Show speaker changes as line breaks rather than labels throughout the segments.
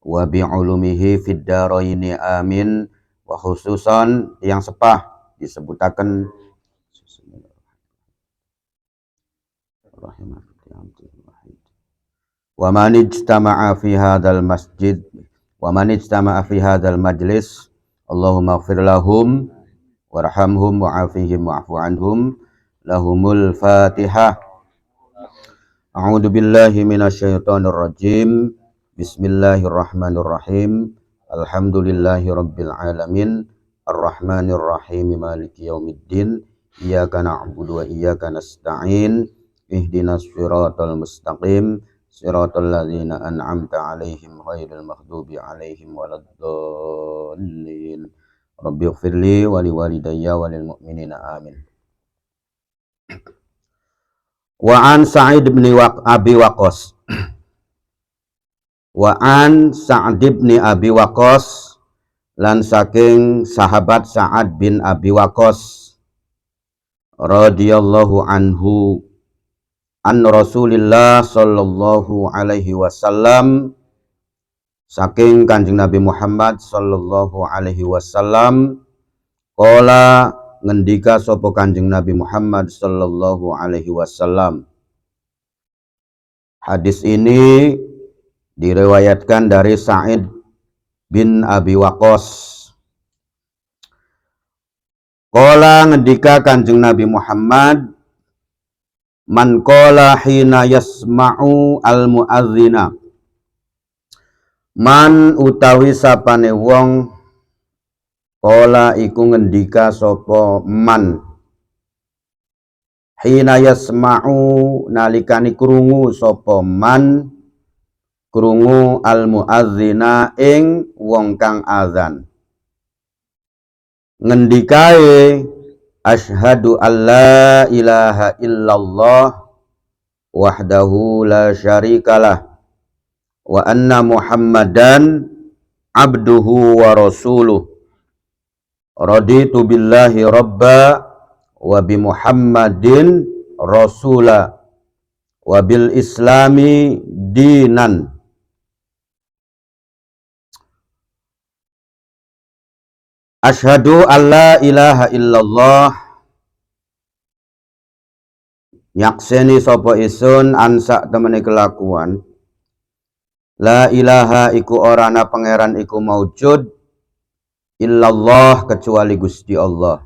wa bi'ulumihi fid dharaini amin. Wa khususan yang sepah disebutaken wa man ijtama'a fi hadzal masjid wa man ijtama'a fi hadzal majlis Allahumma ighfir lahum warhamhum wa'afihim wa'fu anhum. Lahumul Fatihah. A'udzu billahi minasyaitonir rajim. Bismillahirrahmanirrahim. Alhamdulillahi rabbil alamin. Arrahmanir rahim. Maliki yaumiddin. Iyyaka na'budu wa iyyaka nasta'in. Ihdinas siratal mustaqim. Siratal ladzina an'amta 'alaihim ghairil maghdubi 'alaihim waladdallin. Rabbi ighfirli wa liwalidayya wa lil mu'minina amin. Wa an Sa'id bin Abi Waqqas. Wa an Sa'd bin Abi Waqqas lan saking sahabat Sa'ad bin Abi Waqqas radhiyallahu anhu an Rasulillah sallallahu alaihi wasallam, saking Kanjeng Nabi Muhammad sallallahu alaihi wasallam, qala ngendika sapa Kanjeng Nabi Muhammad sallallahu alaihi wasallam. Hadis ini diriwayatkan dari Sa'id bin Abi Waqqas. Qala ngendika Kanjeng Nabi Muhammad, man qala hina yasma'u al muadzina, man utawi sapane wong qala iku ngendika sapa man hina yasma'u nalikani krungu sapa man krungu al muadzina ing wong kang azan, ngendikae asyhadu alla ilaha illallah wahdahu la syarikalah wa anna muhammadan abduhu wa rasuluh. Raditu billahi rabba wa bi muhammadin rasula wa bil islami dinan. Asyhadu alla ilaha illallah, nyakseni sapa isun ansa temene kelakuan la ilaha iku orana pangeran iku maujud illallah kecuali Gusti Allah,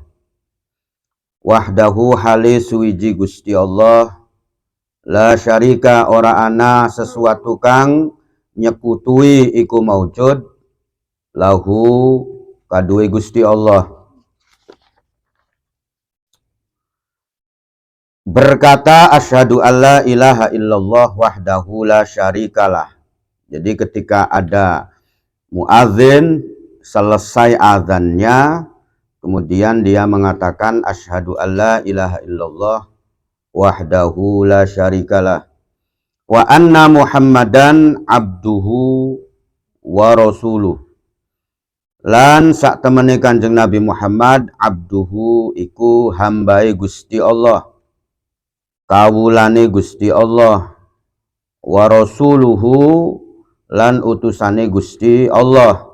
wahdahu hale suwiji Gusti Allah, la syarika ora ana sesuatu kang nyekutui iku maujud lahu kaduwe Gusti Allah. Berkata asyhadu alla ilaha illallah wahdahu la syarikalah. Jadi ketika ada muadzin selesai azannya, kemudian dia mengatakan asyhadu alla ilaha illallah wahdahu la syarikalah wa anna muhammadan abduhu wa rasuluh, lan sak temene Kanjeng Nabi Muhammad abduhu iku hambae Gusti Allah, kawulane Gusti Allah, wa rasuluhu lan utusane Gusti Allah.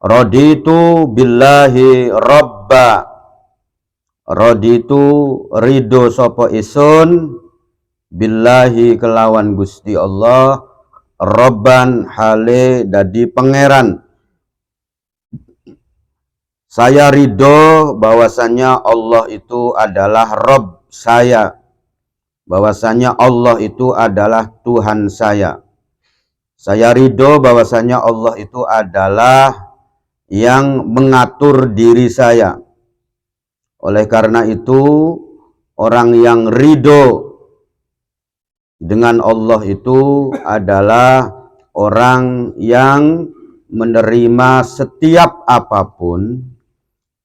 Raditu billahi rabba, raditu ridho sapa isun billahi kelawan Gusti Allah, robban hale dadi pangeran. Saya ridho bahwasanya Allah itu adalah Rabb saya, bahwasanya Allah itu adalah Tuhan saya. Saya ridho bahwasanya Allah itu adalah yang mengatur diri saya. Oleh karena itu, orang yang ridho dengan Allah itu adalah orang yang menerima setiap apapun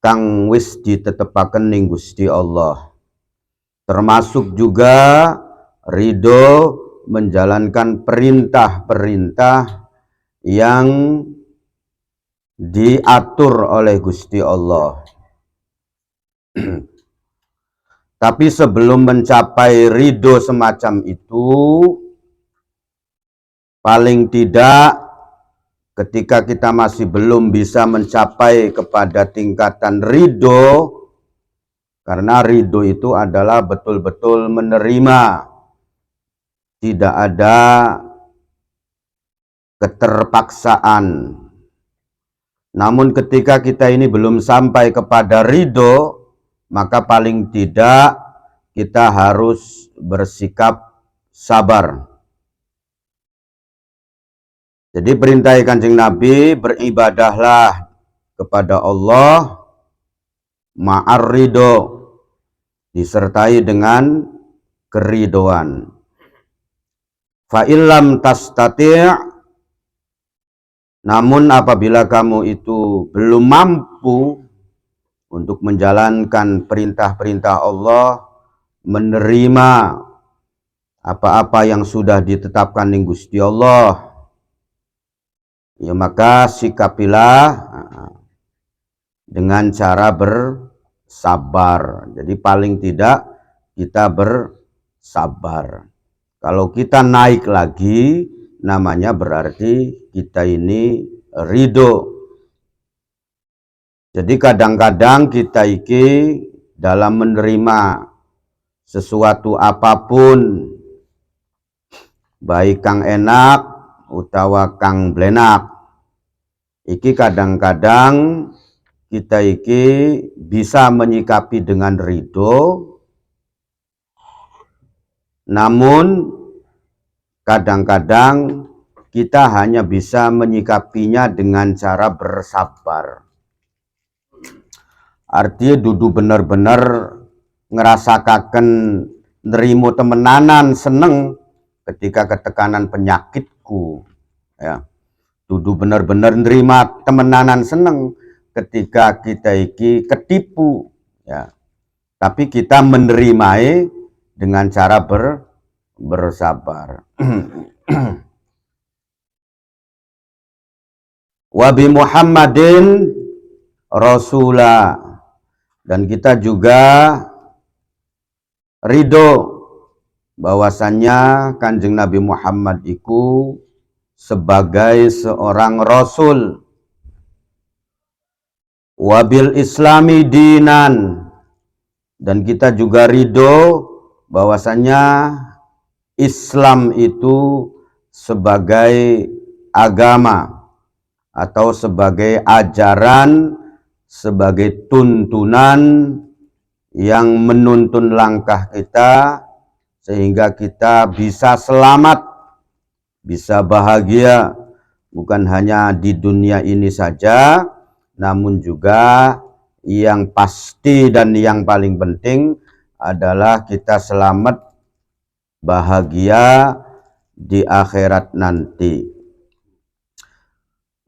kang wis ditetepaken ning Gusti Allah. Termasuk juga ridho menjalankan perintah-perintah yang diatur oleh Gusti Allah. Tapi sebelum mencapai ridho semacam itu, paling tidak ketika kita masih belum bisa mencapai kepada tingkatan ridho, karena ridho itu adalah betul-betul menerima, tidak ada keterpaksaan. Namun ketika kita ini belum sampai kepada ridho, maka paling tidak kita harus bersikap sabar. Jadi perintah Kanjeng Nabi, beribadahlah kepada Allah ma'ar ridho, disertai dengan keridoan. Fa'illam tastati', namun apabila kamu itu belum mampu untuk menjalankan perintah-perintah Allah, menerima apa-apa yang sudah ditetapkan di Gusti Allah, ya maka sikapilah dengan cara bersabar. Jadi paling tidak kita bersabar. Kalau kita naik lagi, namanya berarti kita ini ridho. Jadi kadang-kadang kita iki dalam menerima sesuatu apapun, baik kang enak utawa kang blenak, iki kadang-kadang kita iki bisa menyikapi dengan ridho, namun kadang-kadang kita hanya bisa menyikapinya dengan cara bersabar. Artinya dudu bener-bener ngerasakaken nerimo temenanan seneng ketika ketekanan penyakitku, ya. Dudu bener-bener nerima temenanan seneng ketika kita iki ketipu, ya. Tapi kita menerimai dengan cara bersabar. Wa bi Muhammadin Rasulah, dan kita juga ridho bahwasannya Kanjeng Nabi Muhammad itu sebagai seorang Rasul. Wabil Islami dinan, dan kita juga ridho bahwasannya Islam itu sebagai agama atau sebagai ajaran, sebagai tuntunan yang menuntun langkah kita sehingga kita bisa selamat, bisa bahagia, bukan hanya di dunia ini saja, namun juga yang pasti dan yang paling penting adalah kita selamat bahagia di akhirat nanti.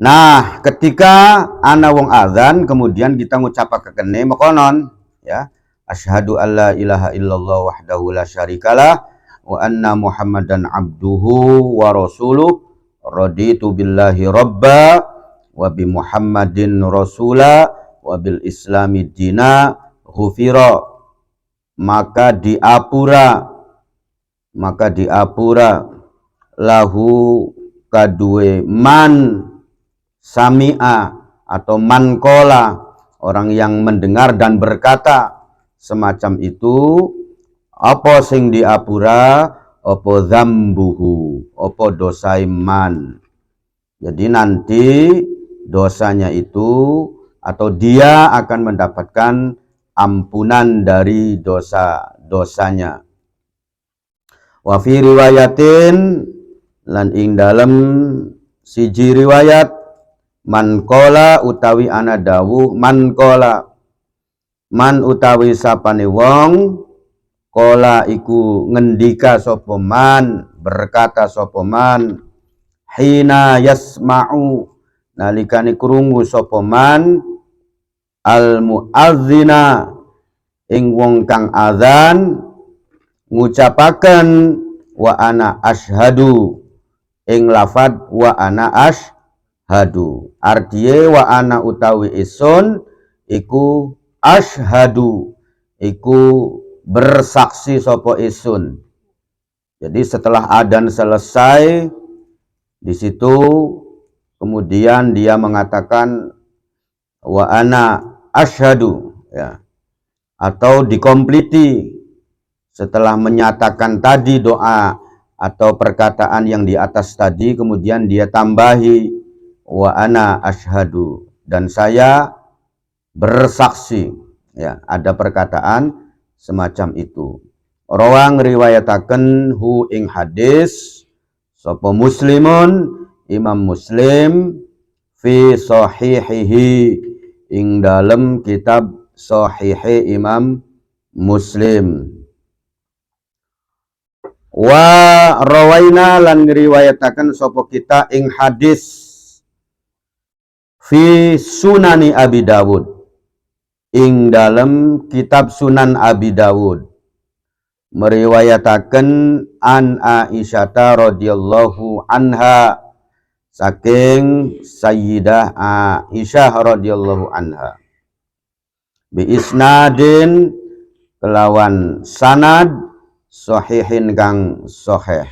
Nah, ketika ana wong adzan kemudian kita ngucapake kene mekonon, ya, asyhadu alla ilaha illallah wahdahu la syarikalah wa anna muhammadan abduhu wa rasuluh, raditu billahi rabba wa bi muhammadin rasula wa bil islami dina, ghufira, maka diapura lahu kadue man sami'a atau mankola, orang yang mendengar dan berkata semacam itu, apa sing diapura, apa dzambuhu, apa dosai man. Jadi nanti dosanya itu atau dia akan mendapatkan ampunan dari dosa-dosanya. Wa fi riwayatin, lan ing dalem siji riwayat, man kola utawi ana dawuh, man kola, man utawi sapane wong, kola iku ngendika sapa man, berkata sapa man, hina yasma'u, nalikane krungu sapa man, al muadzina, ing wong kang adzan, ngucapaken wa ana asyhadu, ing lafad wa ana asyhadu. Artiye wa ana utawi isun iku asyhadu, iku bersaksi sopo isun. Jadi setelah adzan selesai, Di situ kemudian dia mengatakan wa ana asyhadu, ya, atau dikompliti setelah menyatakan tadi doa atau perkataan yang di atas tadi, kemudian dia tambahi wa ana asyhadu, dan saya bersaksi, ya, ada perkataan semacam itu. Rawang riwayataken hu ing hadis sapa Muslimun, Imam Muslim, fi sahihihi, ing dalam kitab sahihi Imam Muslim. Wa rawaina lan ngriwayataken sapa kita ing hadis fi sunani Abi Dawud, ing dalam kitab Sunan Abi Dawud, meriwayataken an Aisyah radhiyallahu anha, saking Sayyidah Aisyah radhiyallahu anha, bi isnadin kelawan sanad sahihin kang sahih,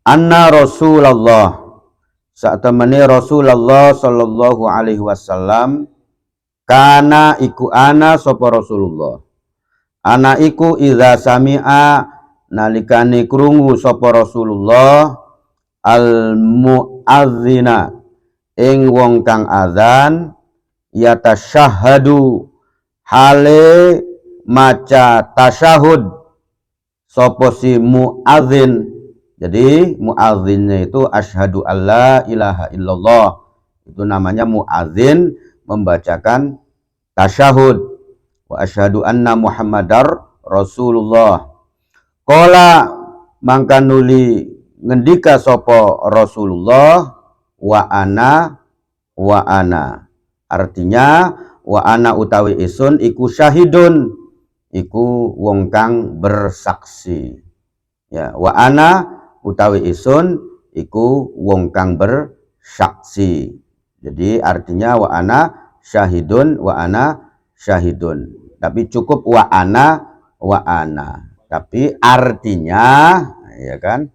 anna Rasulullah, saat temani Rasulullah sallallahu alaihi wasallam, kana iku ana sapa Rasulullah, ana iku idza sami'a, nalikane krungu sapa Rasulullah al muadzina, ing wong kang azan, yatasyahhadu, hale maca tasyahud sapa si muadzin. Jadi muadzinnya itu asyhadu alla ilaha illallah, itu namanya muadzin, membacakan tasyahud. Wa asyhadu anna Muhammadar Rasulullah. Qala mangka nuli ngendika sapa Rasulullah, wa ana, artinya wa ana utawi isun iku syahidun, iku wong kang bersaksi, ya, wa ana utawi isun iku wong kang bersaksi. Jadi artinya wa ana syahidun, wa ana syahidun, tapi cukup wa ana, tapi artinya, ya kan,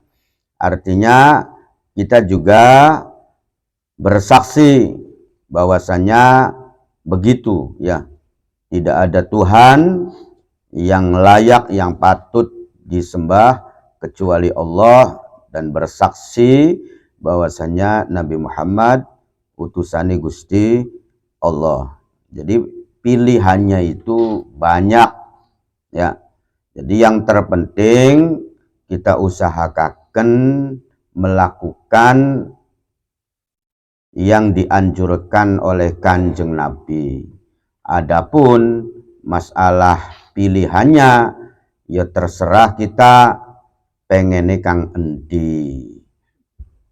artinya kita juga bersaksi bahwasanya begitu, ya, tidak ada Tuhan yang layak, yang patut disembah kecuali Allah, dan bersaksi bahwasanya Nabi Muhammad utusane Gusti Allah. Jadi pilihannya itu banyak, ya. Jadi yang terpenting kita usahakan melakukan yang dianjurkan oleh Kanjeng Nabi. Adapun masalah pilihannya, ya terserah kita pengen kang endi.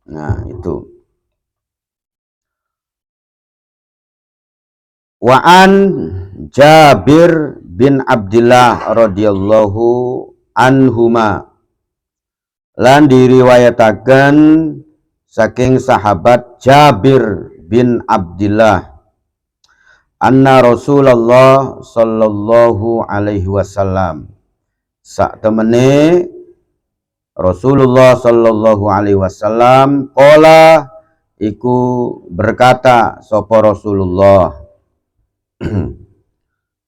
Nah, itu. Wa'an Jabir bin Abdullah radhiyallahu anhuma, lan diriwayataken saking sahabat Jabir bin Abdullah, anna Rasulullah sallallahu alaihi wasallam, sak temene Rasulullah sallallahu alaihi wasallam, qala iku berkata sapa Rasulullah,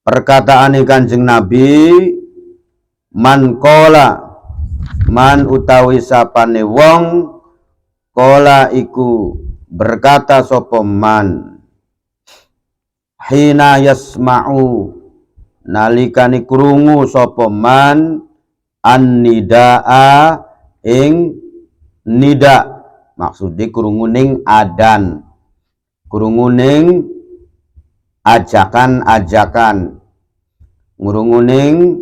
perkataan Kanjeng Nabi, man qala, man utawi sapane wong, qala iku berkata sapa man, hina yasma'u, nalikane krungu sapa man, an-nidaa, ing nida, maksudnya krungu ning adan, krungu ning ajakan-ajakan, ngurunguning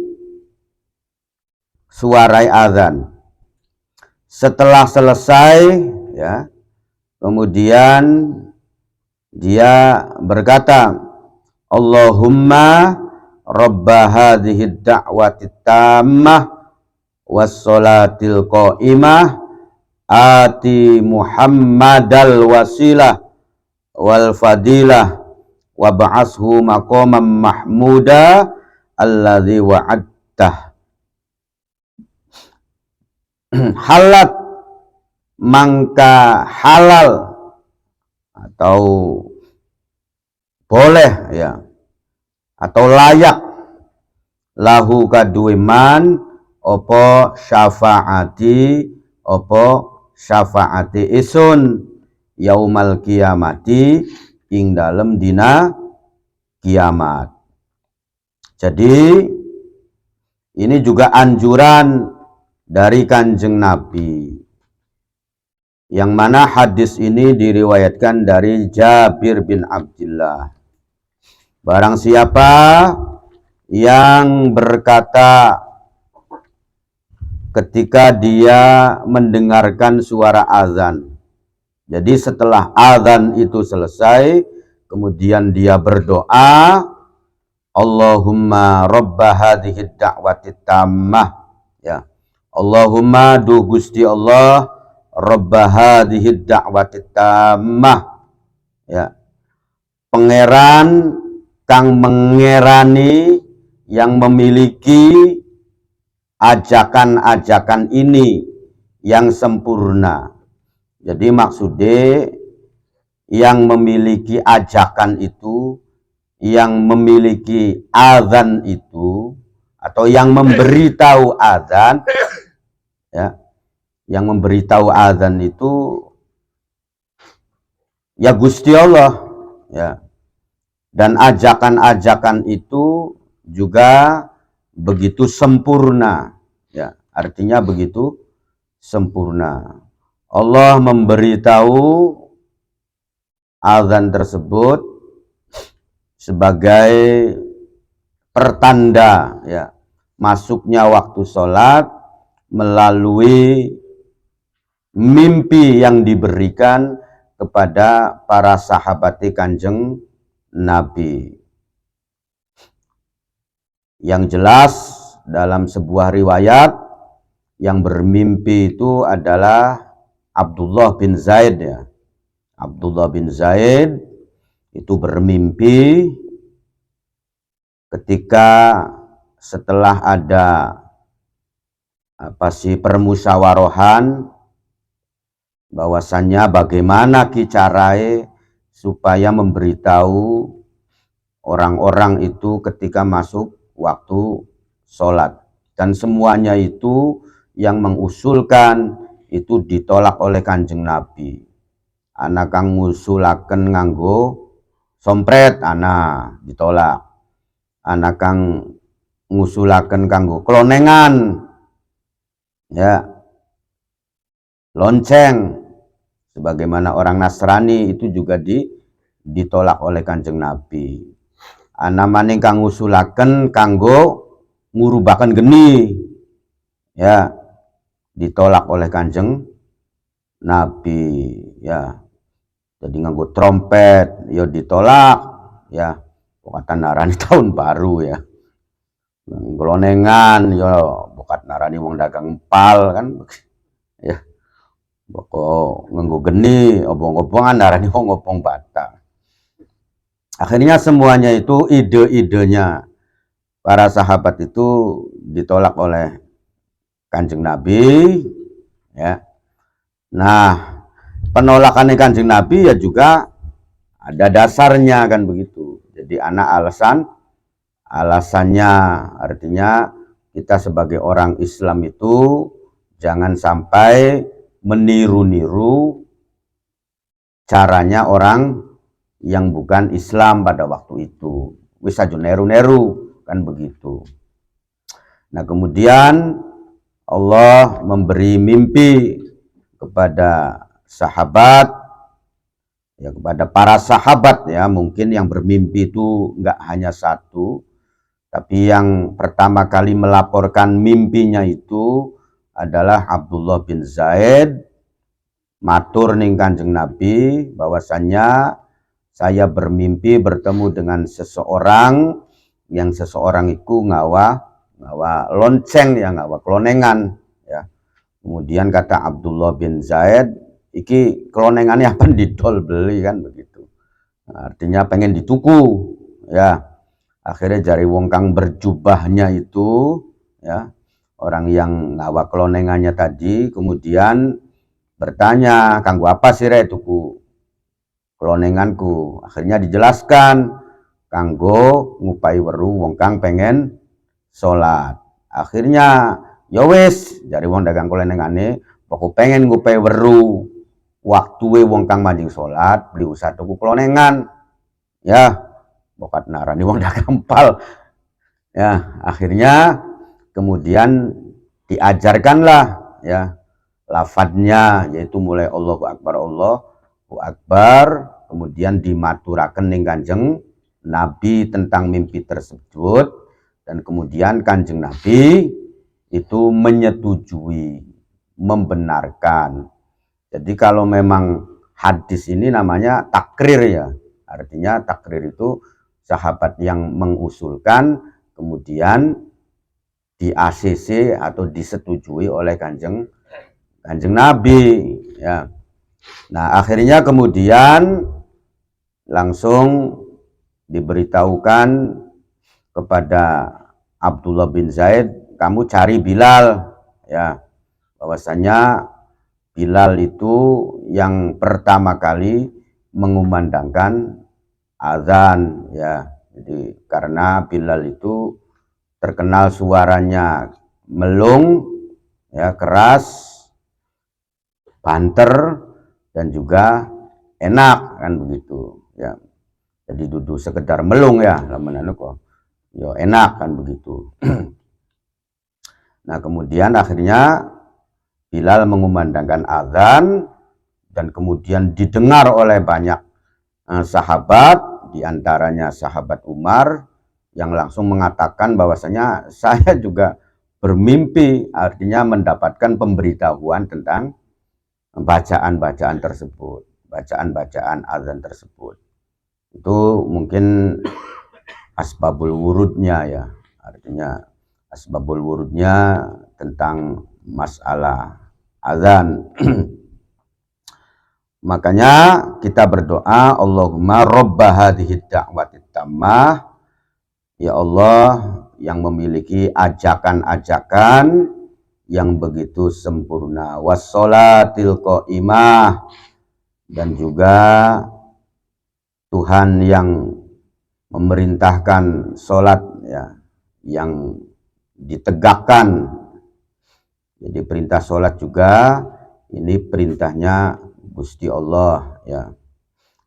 suarai azan. Setelah selesai, ya, kemudian dia berkata, Allahumma rabba hadhihi da'wati tammah wassolatil qaimah ati Muhammadal wasilah wal fadilah wa ba'ashu maqaman mahmuda alladzi wa'adtah. Halat mangka halal atau boleh ya atau layak lahu kaduwe man opo syafaati isun yaumal kiamati ing dalem dina kiamat. Jadi ini juga anjuran dari Kanjeng Nabi, yang mana hadis ini diriwayatkan dari Jabir bin Abdullah. Barang siapa yang berkata ketika dia mendengarkan suara azan, jadi setelah azan itu selesai, kemudian dia berdoa, Allahumma rabba hadhihi da'wati tammah, ya. Allahumma du Gusti Allah rabba hadhihi da'wati tammah, ya. Pangeran kang mengerani yang memiliki ajakan-ajakan ini yang sempurna. Jadi maksudnya yang memiliki ajakan itu, yang memiliki azan itu, atau yang memberitahu azan, ya, yang memberitahu azan itu ya Gusti Allah, ya. Dan ajakan-ajakan itu juga begitu sempurna, ya. Artinya begitu sempurna. Allah memberitahu azan tersebut sebagai pertanda, ya, masuknya waktu sholat melalui mimpi yang diberikan kepada para sahabat Kanjeng Nabi. Yang jelas dalam sebuah riwayat yang bermimpi itu adalah Abdullah bin Zaid, ya. Abdullah bin Zaid itu bermimpi ketika setelah ada permusyawarohan bahwasannya bagaimana carae supaya memberitahu orang-orang itu ketika masuk waktu sholat, dan semuanya itu yang mengusulkan itu ditolak oleh Kanjeng Nabi. Anak kang ngusulaken nganggo sompret, anak ditolak. Anak kang ngusulaken kanggo klonengan, ya, lonceng, sebagaimana orang Nasrani itu juga ditolak oleh Kanjeng Nabi. Ana maning kang ngusulaken kanggo ngurubaken geni, ya, ditolak oleh Kanjeng Nabi, ya. Jadi nganggo trompet ya ditolak, ya. Bukan narani tahun baru, ya. Glonengan ya bukan narani wong dagang empal kan, ya. Pokok nganggo geni obong-obongan narani wong ngobong batang. Akhirnya semuanya itu ide-idenya para sahabat itu ditolak oleh Kanjeng Nabi, ya. Nah, penolakan Kanjeng Nabi ya juga ada dasarnya kan begitu. Jadi alasannya artinya kita sebagai orang Islam itu jangan sampai meniru-niru caranya orang yang bukan Islam pada waktu itu. Wis aja neru-neru kan begitu. Nah, kemudian Allah memberi mimpi kepada sahabat, ya, kepada para sahabat, ya. Mungkin yang bermimpi itu enggak hanya satu, tapi yang pertama kali melaporkan mimpinya itu adalah Abdullah bin Zaid. Matur ning Kanjeng Nabi bahwasannya saya bermimpi bertemu dengan seseorang, yang seseorang itu ngawa lonceng, ya, ngawa klonengan, ya. Kemudian kata Abdullah bin Zaid, iki klonengannya apa didol beli kan begitu. Nah, artinya pengen dituku, ya. Akhirnya jari wong kang berjubahnya itu, ya, orang yang ngawa klonengannya tadi, kemudian bertanya, kanggo apa sih re tuku klonenganku? Akhirnya dijelaskan, kanggo ngupai weru wong kang pengen sholat. Akhirnya ya wis dari wong dagang klonengane, pokok pengen ngupai weru waktu wong kang manjing sholat, beli usah tuku klonengan. Ya, bokat narani wong dagang pal. Ya, akhirnya kemudian diajarkanlah ya lafadznya, yaitu mulai Allahu Akbar, kemudian dimaturaken ning Kanjeng Nabi tentang mimpi tersebut, dan kemudian Kanjeng Nabi itu menyetujui, membenarkan. Jadi kalau memang hadis ini namanya takrir ya, artinya takrir itu sahabat yang mengusulkan kemudian di ACC atau disetujui oleh Kanjeng Nabi ya. Nah, akhirnya kemudian langsung diberitahukan kepada Abdullah bin Zaid, kamu cari Bilal ya, bahwasanya Bilal itu yang pertama kali mengumandangkan azan ya. Jadi karena Bilal itu terkenal suaranya melung ya, keras, banter, dan juga enak kan begitu ya. Jadi duduk sekedar melung ya, lamun kok ya enak kan begitu. Nah, kemudian akhirnya Bilal mengumandangkan azan, dan kemudian didengar oleh banyak sahabat, diantaranya sahabat Umar, yang langsung mengatakan bahwasanya saya juga bermimpi, artinya mendapatkan pemberitahuan tentang bacaan-bacaan tersebut, bacaan-bacaan azan tersebut. Itu mungkin asbabul wurudnya ya, artinya asbabul wurudnya tentang masalah azan. Makanya kita berdoa, Allahumma robba hadhihi da'wati tammah, ya Allah yang memiliki ajakan-ajakan yang begitu sempurna, wassolatil qaimah, dan juga Tuhan yang memerintahkan sholat ya, yang ditegakkan. Jadi perintah sholat juga ini perintahnya Gusti Allah ya,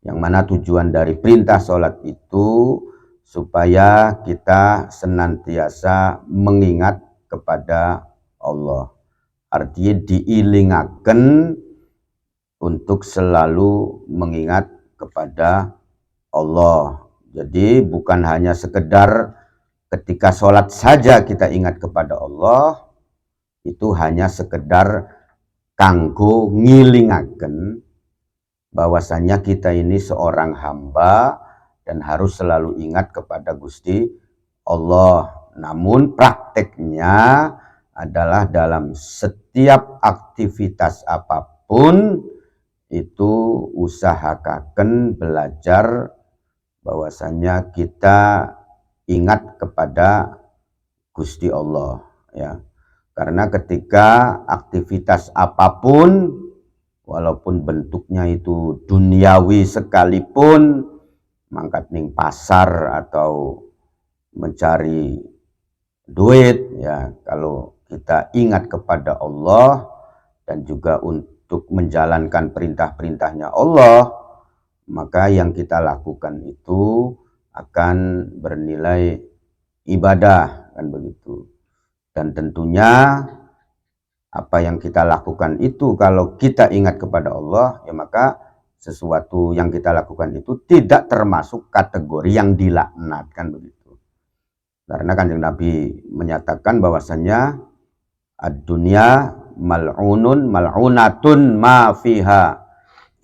yang mana tujuan dari perintah sholat itu supaya kita senantiasa mengingat kepada Allah, artinya diilingaken untuk selalu mengingat kepada Allah. Jadi bukan hanya sekedar ketika sholat saja kita ingat kepada Allah, itu hanya sekedar kanggo ngilingaken bahwasanya kita ini seorang hamba dan harus selalu ingat kepada Gusti Allah. Namun prakteknya adalah dalam setiap aktivitas apapun itu usahakan belajar bahwasanya kita ingat kepada Gusti Allah ya. Karena ketika aktivitas apapun, walaupun bentuknya itu duniawi sekalipun, mangkat ning pasar atau mencari duit ya, kalau kita ingat kepada Allah dan juga untuk menjalankan perintah-perintahnya Allah, maka yang kita lakukan itu akan bernilai ibadah kan begitu. Dan tentunya apa yang kita lakukan itu kalau kita ingat kepada Allah, ya maka sesuatu yang kita lakukan itu tidak termasuk kategori yang dilaknatkan begitu. Karena Kanjeng Nabi menyatakan bahwasannya ad-dunya mal'unun mal'unatun ma fiha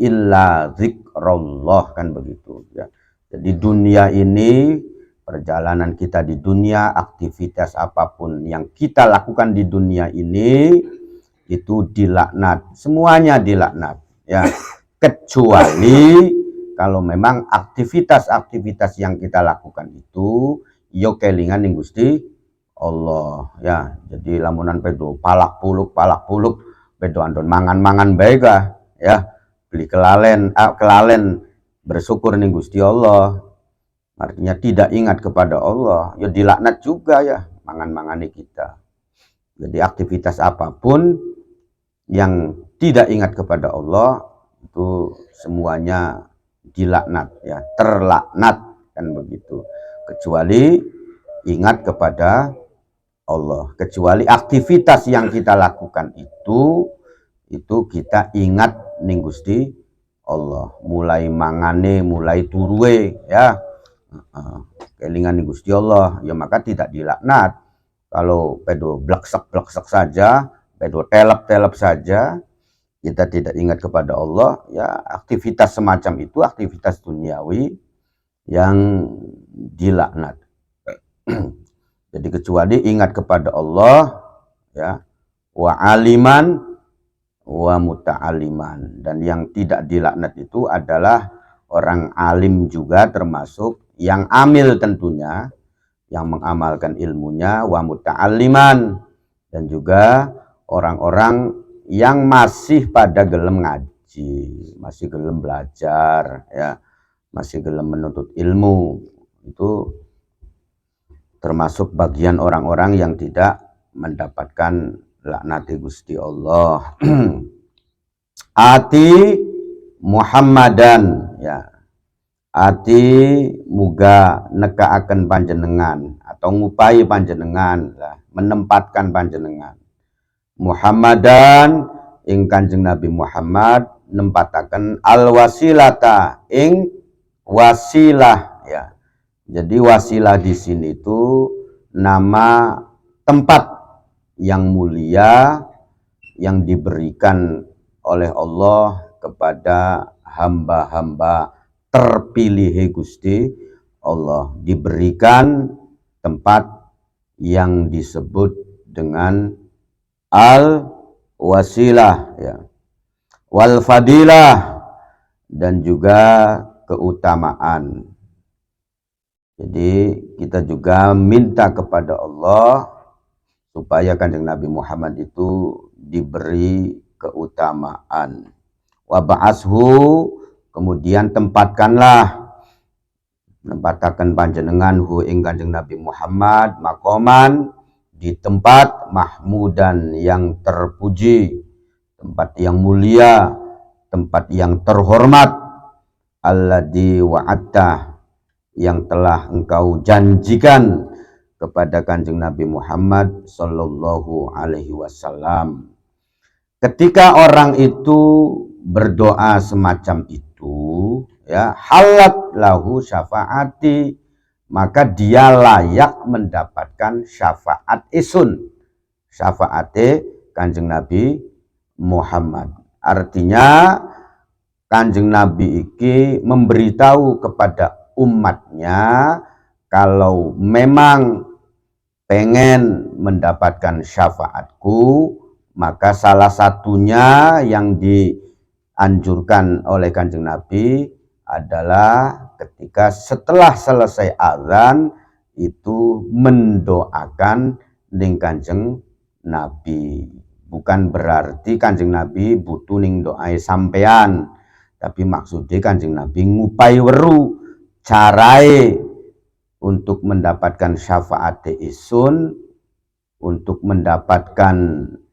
illa zikrullah kan begitu ya. Jadi dunia ini, perjalanan kita di dunia, aktivitas apapun yang kita lakukan di dunia ini itu dilaknat, semuanya dilaknat ya, kecuali kalau memang aktivitas-aktivitas yang kita lakukan itu yo kelingan ning Gusti Allah ya. Jadi lamunan pedo palak puluk Bedon mangan-mangan baik ya, beli kelalen bersyukur ning Gusti Allah, artinya tidak ingat kepada Allah, ya dilaknat juga ya mangan-mangane kita. Jadi aktivitas apapun yang tidak ingat kepada Allah itu semuanya dilaknat ya, terlaknat kan begitu. Kecuali ingat kepada Allah, kecuali aktivitas yang kita lakukan itu kita ingat ning Gusti Allah, mulai mangane, mulai turuwe ya, kelingan ning Gusti Allah ya, maka tidak dilaknat. Kalau pedo bleksek saja, pedo telep saja, kita tidak ingat kepada Allah ya, aktivitas semacam itu aktivitas duniawi yang dilaknat. Jadi kecuali ingat kepada Allah ya, wa aliman wa muta'aliman, dan yang tidak dilaknat itu adalah orang alim juga, termasuk yang amil tentunya, yang mengamalkan ilmunya, wa muta'aliman, dan juga orang-orang yang masih pada gelem ngaji, masih gelem belajar ya, masih gelem menuntut ilmu, itu termasuk bagian orang-orang yang tidak mendapatkan laknat Gusti Allah. Ati Muhammadan ya, ati muga nekaaken panjenengan atau ngupai panjenengan lah, menempatkan panjenengan Muhammadan ing Kanjeng Nabi Muhammad, nempataken al wasilata ing wasilah ya. Jadi wasilah di sini itu nama tempat yang mulia yang diberikan oleh Allah kepada hamba-hamba terpilih Gusti Allah, diberikan tempat yang disebut dengan al wasilah ya, wal fadilah, dan juga keutamaan. Jadi kita juga minta kepada Allah supaya Kanjeng Nabi Muhammad itu diberi keutamaan. Wa ba'ashu, kemudian tempatkanlah, nempataken panjenengan hu ing Kanjeng Nabi Muhammad maqaman, di tempat mahmudan yang terpuji, tempat yang mulia, tempat yang terhormat, alladzi wa'atta, yang telah engkau janjikan kepada Kanjeng Nabi Muhammad sallallahu alaihi wasallam. Ketika orang itu berdoa semacam itu ya, halat lahu syafaati, maka dia layak mendapatkan syafaat isun, syafaate Kanjeng Nabi Muhammad. Artinya Kanjeng Nabi iki memberitahu kepada umatnya kalau memang pengen mendapatkan syafaatku, maka salah satunya yang dianjurkan oleh Kanjeng Nabi adalah ketika setelah selesai azan itu mendoakan ning Kanjeng Nabi. Bukan berarti Kanjeng Nabi butuh ning doai sampean, tapi maksudnya Kanjeng Nabi ngupai weru carai untuk mendapatkan syafaat isun, untuk mendapatkan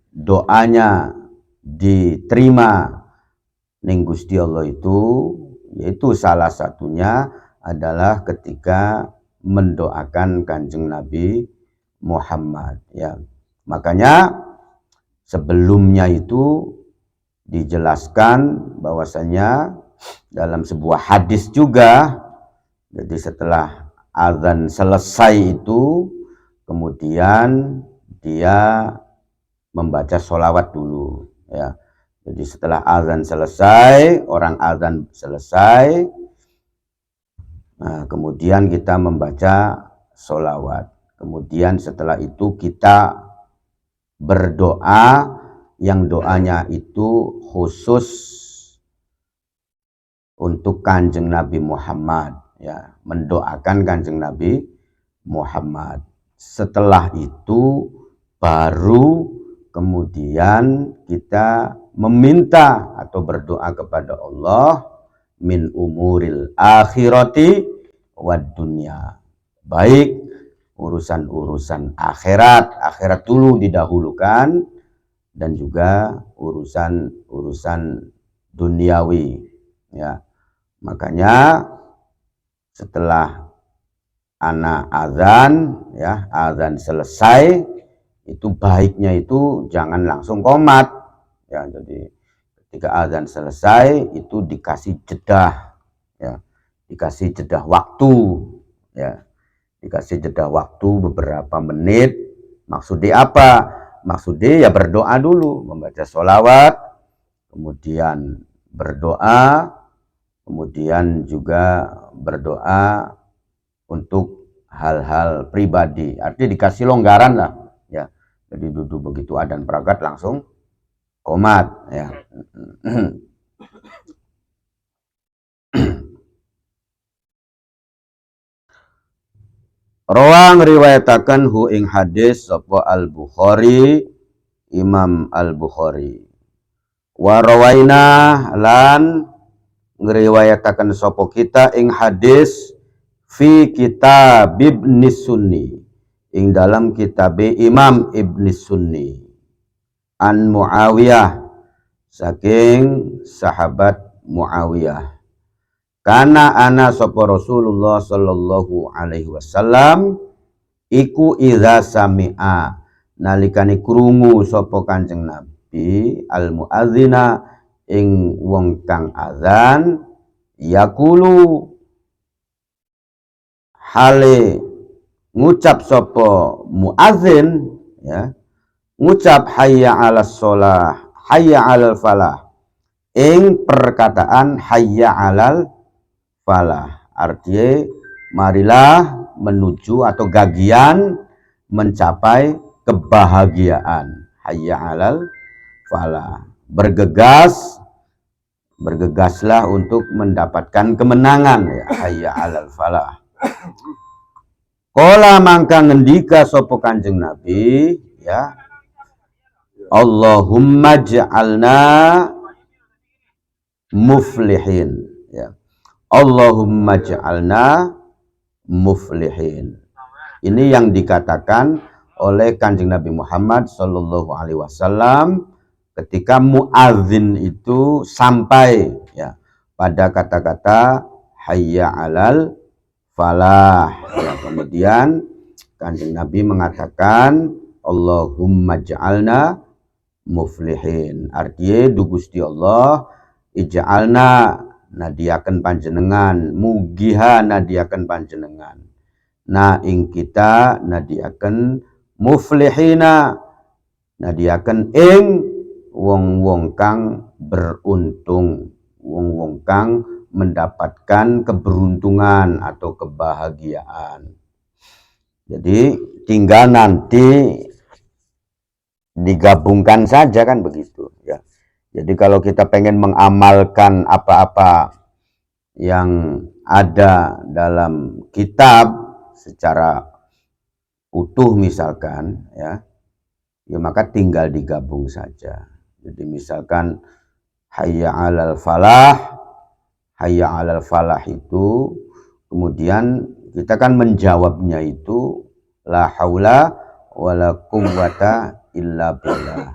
doanya diterima ning Gusti Allah itu, yaitu salah satunya adalah ketika mendoakan Kanjeng Nabi Muhammad ya. Makanya sebelumnya itu dijelaskan bahwasanya dalam sebuah hadis juga, jadi setelah azan selesai itu kemudian dia membaca sholawat dulu ya. Jadi setelah azan selesai, orang azan selesai, nah, kemudian kita membaca sholawat. Kemudian setelah itu kita berdoa, yang doanya itu khusus untuk Kanjeng Nabi Muhammad ya, mendoakan Kanjeng Nabi Muhammad. Setelah itu baru kemudian kita meminta atau berdoa kepada Allah min umuril akhirati wad dunya, baik urusan-urusan akhirat dulu didahulukan, dan juga urusan-urusan duniawi, ya. Makanya setelah anak azan, ya, azan selesai, itu baiknya itu jangan langsung qomat, ya. Jadi ketika azan selesai itu dikasih jeda, ya, dikasih jeda waktu, ya, dikasih jeda waktu beberapa menit. Maksudnya apa? Maksudnya ya berdoa dulu, membaca sholawat, kemudian berdoa, kemudian juga berdoa untuk hal-hal pribadi. Artinya dikasih longgaran lah, ya. Jadi duduk begitu adzan pragat langsung qomat, ya. Rawang riwayatakan hu ing hadis sapa Al-Bukhari, Imam Al-Bukhari. Wa rawaina lan ngriwayataken sapa kita ing hadis fi kitab Ibnu Sunni, ing dalam kitab Imam Ibnu Sunni, an Muawiyah, saking sahabat Muawiyah, kana ana sapa Rasulullah sallallahu alaihi wasallam iku idza sami'a, nalikane krungu sapa Kanjeng Nabi al muadzina ing wong kang azan, yaqulu hale ngucap sapa muadzin, ya, ngucap hayya 'alas shalah, hayya 'alal falah, ing perkataan hayya 'alal falah, artinya marilah menuju atau gagian mencapai kebahagiaan, hayya 'alal falah, bergegaslah untuk mendapatkan kemenangan, ya, hayya 'alal falah. Qala mangka ngendika sapa Kanjeng Nabi, ya, Allahumma ja'alna muflihin, ya, Allahumma ja'alna muflihin. Ini yang dikatakan oleh Kanjeng Nabi Muhammad sallallahu alaihi wasallam ketika muadzin itu sampai, ya, pada kata-kata hayya 'alal falah, ya. Kemudian Kanjeng Nabi mengatakan Allahumma ja'alna muflihin, artinya du Gusti Allah ij'alna nadiaken panjenengan, mugiha nadiaken panjenengan, na ing kita nadiaken muflihina, nadiaken ing wong-wong kang beruntung, wong-wong kang mendapatkan keberuntungan atau kebahagiaan. Jadi tinggal nanti digabungkan saja, kan begitu, ya. Jadi kalau kita pengen mengamalkan apa-apa yang ada dalam kitab secara utuh misalkan, ya, ya maka tinggal digabung saja. Jadi misalkan hayya 'alal falah, hayya 'alal falah itu kemudian kita kan menjawabnya itu la haula wala quwwata illa billah,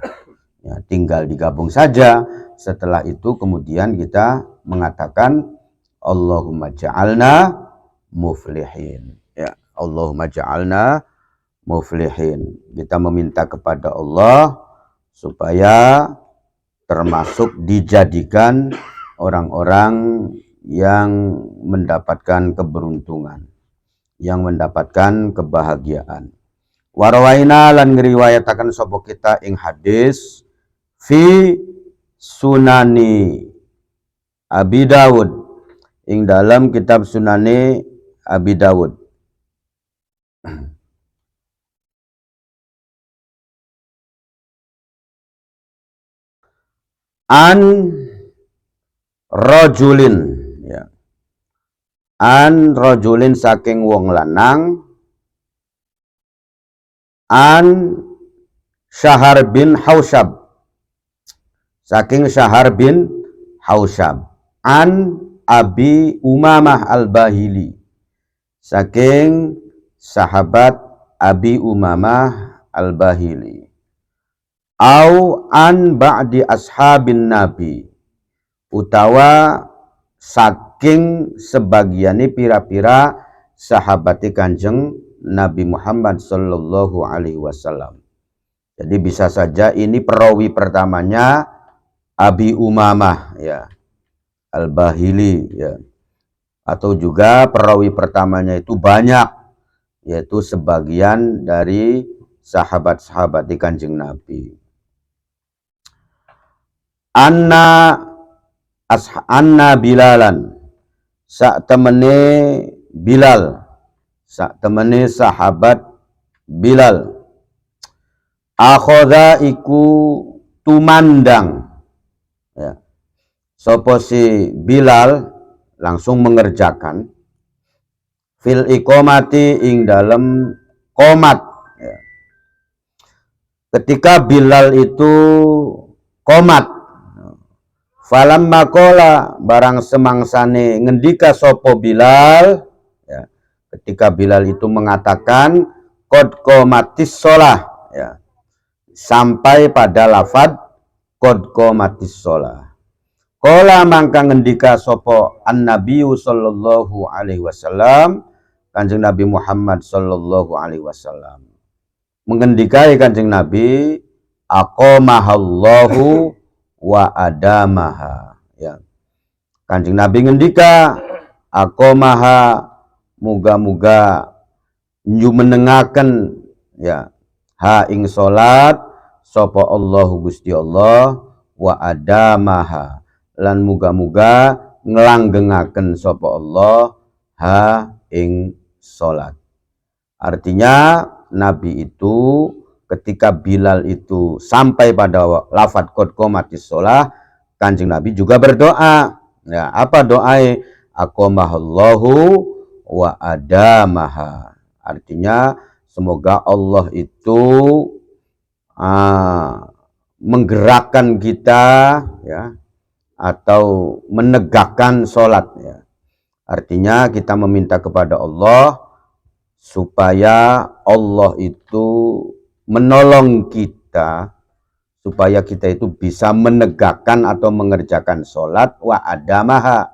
ya, tinggal digabung saja. Setelah itu kemudian kita mengatakan Allahumma ja'alna muflihin, ya, Allahumma ja'alna muflihin. Kita meminta kepada Allah supaya termasuk dijadikan orang-orang yang mendapatkan keberuntungan, yang mendapatkan kebahagiaan. Warawaina lan ngriwayataken sapa kita ing hadis fi sunani Abi Dawud, ing dalam kitab Sunani Abi Dawud. An rajulin, ya, an rajulin saking wong lanang, an Syahar bin Hausyab, saking Syahar bin Hausyab, an Abi Umamah al-Bahili, saking sahabat Abi Umamah al-Bahili, au an ba'di ashabin nabi, utawa saking sebagiani pira-pira sahabati Kanjeng Nabi Muhammad sallallahu alaihi wasallam. Jadi bisa saja ini perawi pertamanya Abi Umamah ya al-Bahili ya, atau juga perawi pertamanya itu banyak, yaitu sebagian dari sahabat-sahabat di Kanjeng Nabi. Anna Bilalan, sak temene Bilal, sak temene sahabat Bilal, akhoda iku tumandang ya, sopo si Bilal langsung mengerjakan fil iqomati ing dalam qomat ya. Ketika Bilal itu qomat, falam makola barang semangsane ngendika sopo Bilal ya, ketika Bilal itu mengatakan qad qomatis sholah ya, sampai pada lafad qad qomatis sholah, qala mangka ngendika sopo an-nabiyyu sallallahu alaihi wasallam, Kanjeng Nabi Muhammad sallallahu alaihi wasallam mengendikai Kanjeng Nabi, aqamahallahu wa adamaha ya. Kanjeng Nabi ngendika aqamaha, muga-muga menengaken ya, ha ing salat sapa Allahu Gusti Allah, wa adamaha lan muga-muga ngelanggengaken sapa Allah ha ing salat. Artinya Nabi itu ketika Bilal itu sampai pada lafadz qad qomatis sholah, Kanjeng Nabi juga berdoa. Ya, apa doa? Aqamahallahu wa adamaha. Artinya semoga Allah itu menggerakkan kita ya, atau menegakkan sholat ya. Artinya kita meminta kepada Allah supaya Allah itu menolong kita, supaya kita itu bisa menegakkan atau mengerjakan sholat wa adamaha,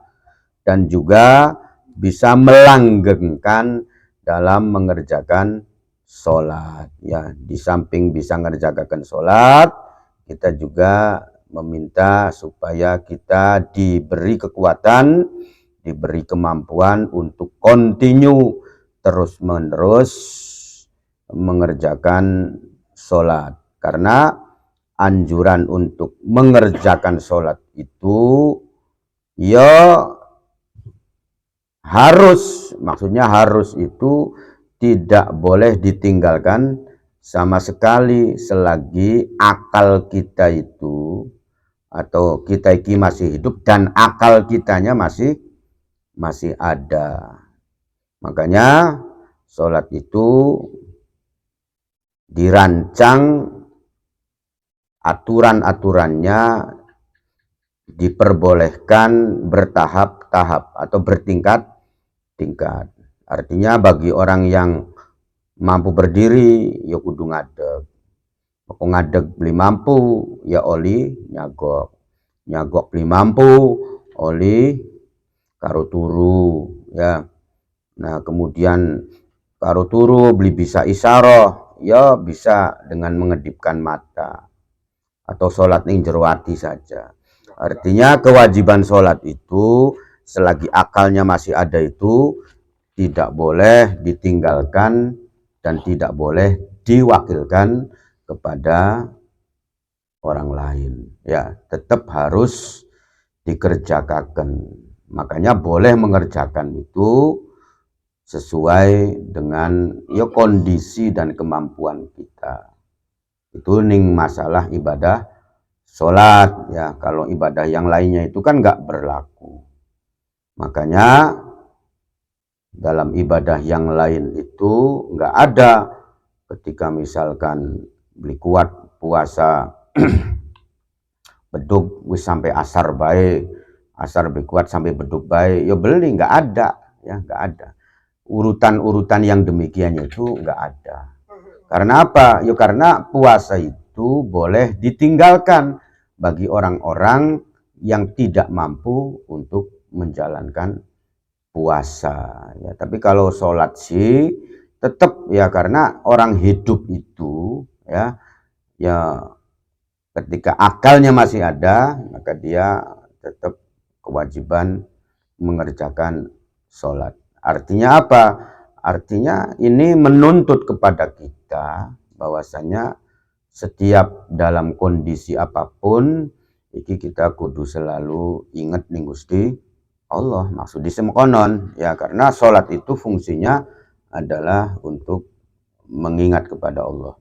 dan juga bisa melanggengkan dalam mengerjakan sholat ya. Di samping bisa mengerjakan sholat, kita juga meminta supaya kita diberi kekuatan, diberi kemampuan untuk continue terus-menerus mengerjakan sholat. Karena anjuran untuk mengerjakan sholat itu ya harus, maksudnya harus itu tidak boleh ditinggalkan sama sekali selagi akal kita itu atau kita ini masih hidup dan akal kitanya masih ada. Makanya sholat itu dirancang, aturan-aturannya diperbolehkan bertahap-tahap atau bertingkat-tingkat. Artinya bagi orang yang mampu berdiri ya kudu ngadeg. Kok ngadeg beli mampu ya oli nyagok beli mampu oli karo turu ya. Nah kemudian karo turu beli bisa isyarah ya, bisa dengan mengedipkan mata atau sholat ning jero ati saja. Artinya kewajiban sholat itu selagi akalnya masih ada itu tidak boleh ditinggalkan dan tidak boleh diwakilkan kepada orang lain ya, tetap harus dikerjakan. Makanya boleh mengerjakan itu sesuai dengan ya kondisi dan kemampuan kita. Itu ning masalah ibadah sholat ya. Kalau ibadah yang lainnya itu kan nggak berlaku. Makanya dalam ibadah yang lain itu nggak ada ketika misalkan beli kuat puasa beduk wis sampai asar baik, asar lebih kuat sampai beduk baik, ya beli, nggak ada, ya nggak ada. Urutan-urutan yang demikian itu nggak ada. Karena apa? Ya karena puasa itu boleh ditinggalkan bagi orang-orang yang tidak mampu untuk menjalankan puasa. Ya, tapi kalau sholat sih tetap ya, karena orang hidup itu ya ketika akalnya masih ada, maka dia tetap kewajiban mengerjakan sholat. Artinya apa? Artinya ini menuntut kepada kita bahwasanya setiap dalam kondisi apapun iki kita kudu selalu ingat ning Gusti Allah. Maksud disemkonon ya, karena sholat itu fungsinya adalah untuk mengingat kepada Allah.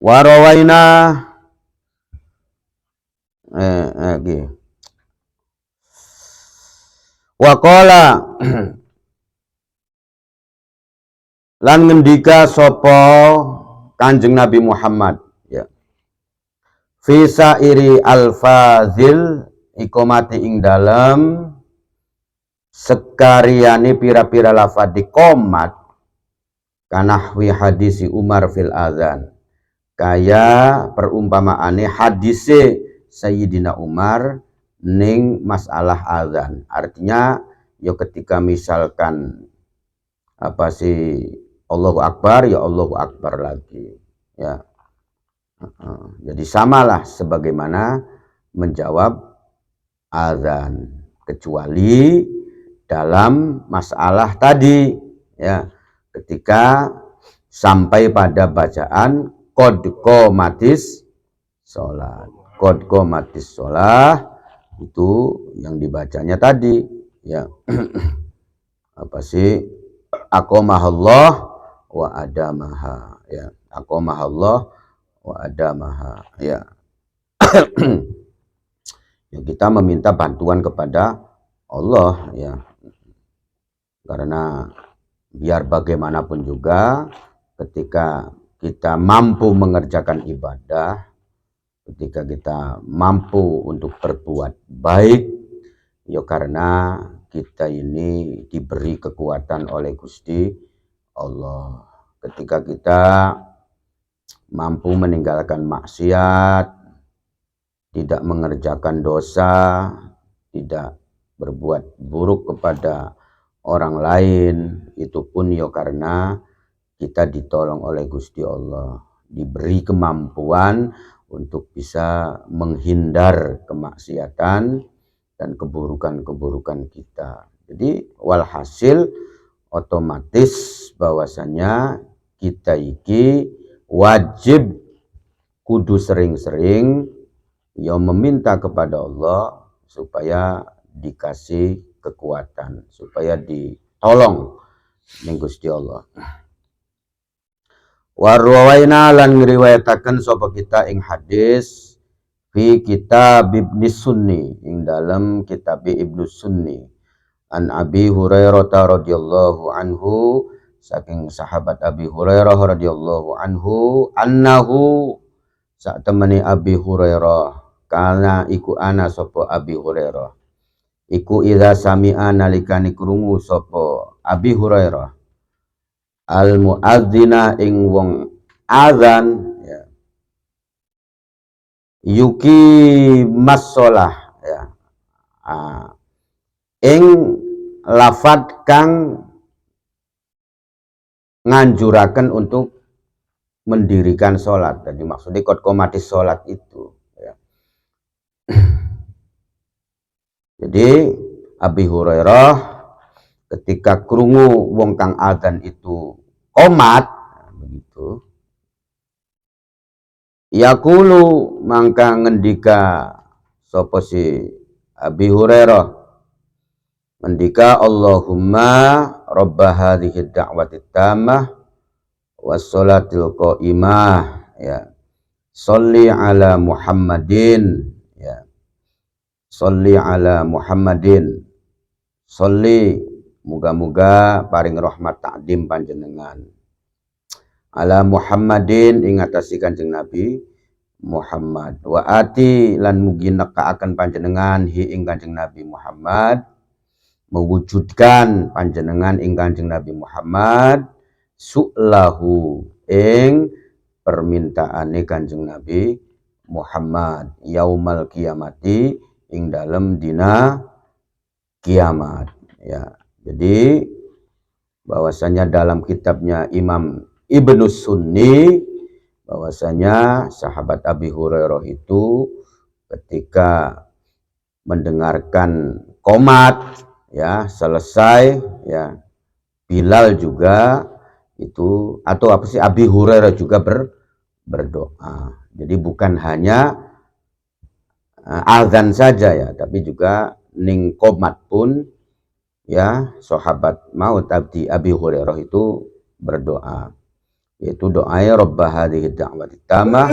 Warawaina Waqala lan ngendika sapa Kanjeng Nabi Muhammad ya, fi sairi alfazil ikomati ing dalem sekariane pira-pira lafaz di qomat kanahwi hadisi Umar fil azan, kaya perumpamaane hadise Sayyidina Umar ning masalah azan. Artinya ya ketika misalkan apa sih Allahu Akbar, ya Allahu Akbar lagi ya. Jadi samalah sebagaimana menjawab azan, kecuali dalam masalah tadi ya, ketika sampai pada bacaan qad qomatis sholat. Qad qomatis sholat itu yang dibacanya tadi ya. Apa sih? Aqomahallah wa adamaha ya. Aqomahallah wa adamaha ya. Ya, kita meminta bantuan kepada Allah ya, karena biar bagaimanapun juga ketika kita mampu mengerjakan ibadah, ketika kita mampu untuk berbuat baik ya, karena kita ini diberi kekuatan oleh Gusti Allah. Ketika kita mampu meninggalkan maksiat, tidak mengerjakan dosa, tidak berbuat buruk kepada orang lain, itu pun ya karena kita ditolong oleh Gusti Allah, diberi kemampuan untuk bisa menghindar kemaksiatan dan keburukan-keburukan kita. Jadi walhasil otomatis bahwasanya kita iki wajib kudu sering-sering ya meminta kepada Allah supaya dikasih kekuatan, supaya ditolong ning Gusti Allah. Warwaina lan ngriwayataken sapa kita ing hadis fi kitab Ibnu Sunni, ing dalam kitab Ibnu Sunni, an Abi Hurairah radhiyallahu anhu, saking sahabat Abi Hurairah radhiyallahu anhu, annahu sak temani Abi Hurairah, kana iku ana sapa Abi Hurairah iku idza sami'a nalikani krungu sapa Abi Hurairah al muadzina ing wong azan ya, yuki masolah ya, ing lafad kang nganjuraken untuk mendirikan sholat. Jadi maksudnya qad qomatis sholat itu ya. Jadi Abi Hurairah ketika krungu wong kang adzan itu qomat begitu, yaqulu mangka ngendika sapa si Abi Hurairah, ngendika Allahumma rabba hadhihi da'wati tammah wassalatil qaimah ya, sholli ala Muhammadin ya, sholli ala Muhammadin, sholli Muga-muga paring rahmat takdim panjenengan ala Muhammadin ing atase Kanjeng Nabi Muhammad wa ati lan mugi nekaaken panjenengan hi ing Kanjeng Nabi Muhammad, mewujudkan panjenengan ing Kanjeng Nabi Muhammad su'lahu ing permintaane Kanjeng Nabi Muhammad yaumal kiamati ing dalem dina kiamat ya. Jadi bahwasanya dalam kitabnya Imam Ibnu Sunni bahwasanya sahabat Abi Hurairah itu ketika mendengarkan qomat ya selesai ya, Bilal juga itu atau apa sih Abi Hurairah juga berdoa. Jadi bukan hanya azan saja ya, tapi juga ning qomat pun ya sahabat maut Abi Hurairah itu berdoa, yaitu doanya Rabb hadhihi da'wati tamah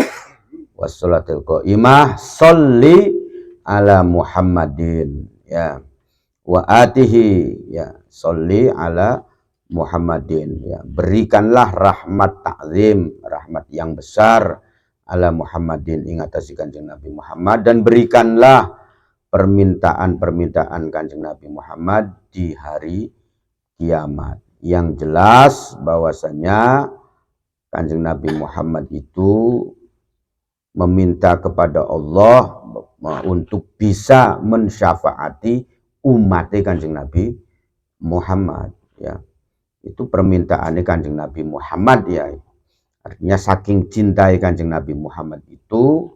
wassalatil qaimah sholli ala Muhammadin ya wa atihi ya sholli ala Muhammadin ya, berikanlah rahmat takzim, rahmat yang besar ala Muhammadin ing atase Kanjeng Nabi Muhammad, dan berikanlah permintaan-permintaan Kanjeng Nabi Muhammad di hari kiamat. Yang jelas bahwasanya Kanjeng Nabi Muhammad itu meminta kepada Allah untuk bisa mensyafaati umat Kanjeng Nabi Muhammad ya. Itu permintaannya Kanjeng Nabi Muhammad ya. Artinya saking cintai Kanjeng Nabi Muhammad itu,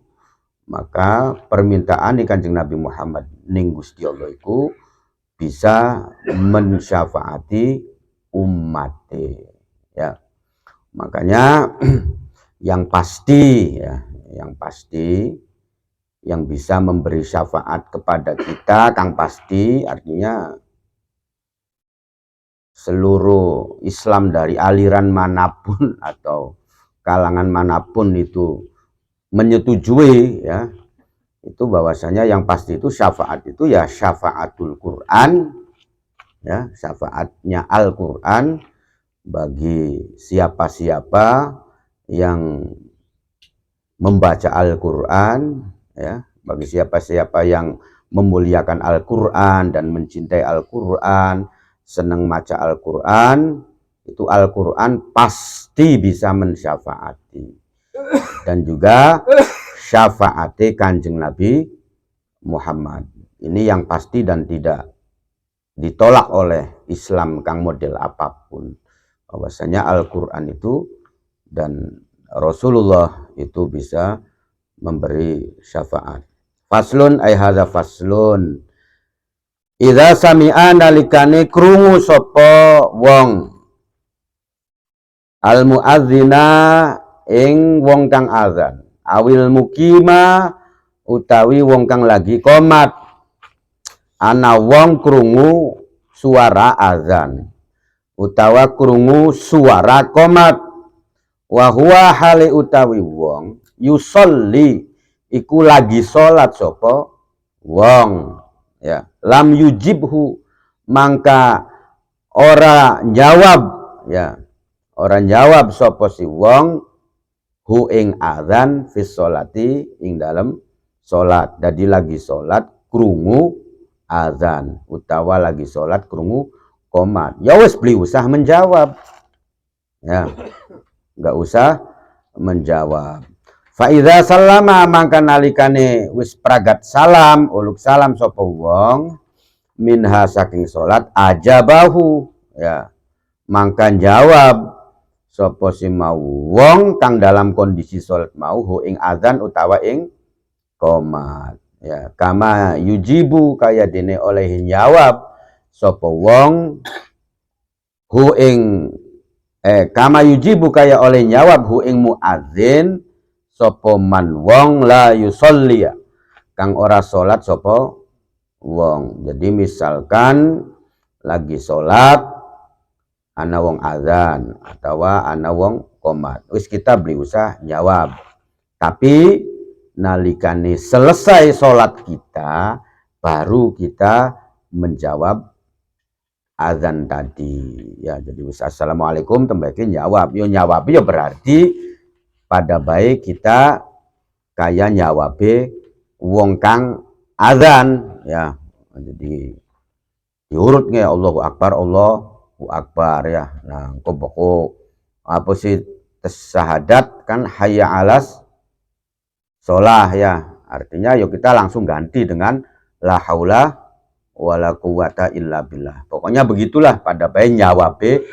maka permintaan Kanjeng Nabi Muhammad ning Gusti Allah iku bisa mensyafaati umat ya. Makanya yang pasti ya, yang pasti yang bisa memberi syafaat kepada kita kang pasti artinya seluruh Islam dari aliran manapun atau kalangan manapun itu menyetujui ya, itu bahwasanya yang pasti itu syafaat itu ya syafaatul Quran ya, syafaatnya Al-Quran bagi siapa-siapa yang membaca Al-Quran ya, bagi siapa-siapa yang memuliakan Al-Quran dan mencintai Al-Quran, senang maca Al-Quran, itu Al-Quran pasti bisa mensyafaati. Dan juga syafaati Kanjeng Nabi Muhammad. Ini yang pasti dan tidak ditolak oleh Islam kang model apapun. Bahwasanya Al-Quran itu dan Rasulullah itu bisa memberi syafaat. Faslun ay hadza faslun. Idza sami'a nalikane krungu sapa wong al muadzina ing wong kang azan, awil mukima utawi wong kang lagi qomat, ana wong krungu suara azan utawa krungu suara qomat, wa huwa hale utawi wong yusolli iku lagi salat sapa wong ya, lam yujibhu mangka ora jawab ya, ora jawab sapa si wong hu ing adzan fi sholati ing dalam salat. Dadi lagi salat krungu azan utawa lagi salat krungu qomat, ya wis beli usah menjawab ya, enggak usah menjawab. Fa idza sallama mangka nalikane wis pragat salam uluk salam sapa wong minha saking salat ajabahu ya, mangka jawab sapa si mau wong kang dalam kondisi salat mau hu ing azan utawa ing qomat ya, kama yujibu kaya dene oleh jawab sapa wong hu ing kama yujibu kaya oleh jawab hu ing muadzin sapa man wong la yusolli kang ora salat sapa wong. Jadi misalkan lagi salat ana wong azan atau ana wong qomat, wis kita beli usah jawab. Tapi nalikane selesai salat kita baru kita menjawab azan tadi ya. Jadi assalamualaikum tembake jawab ya berarti pada baik kita kaya nyawabe wong kang azan ya. Jadi diurut nge Allahu Akbar ya. Nah kok apa sih syahadat kan hayya alas sholah ya. Artinya yuk kita langsung ganti dengan la haula wala quwata illa billah. Pokoknya begitulah pada bayi nyawabe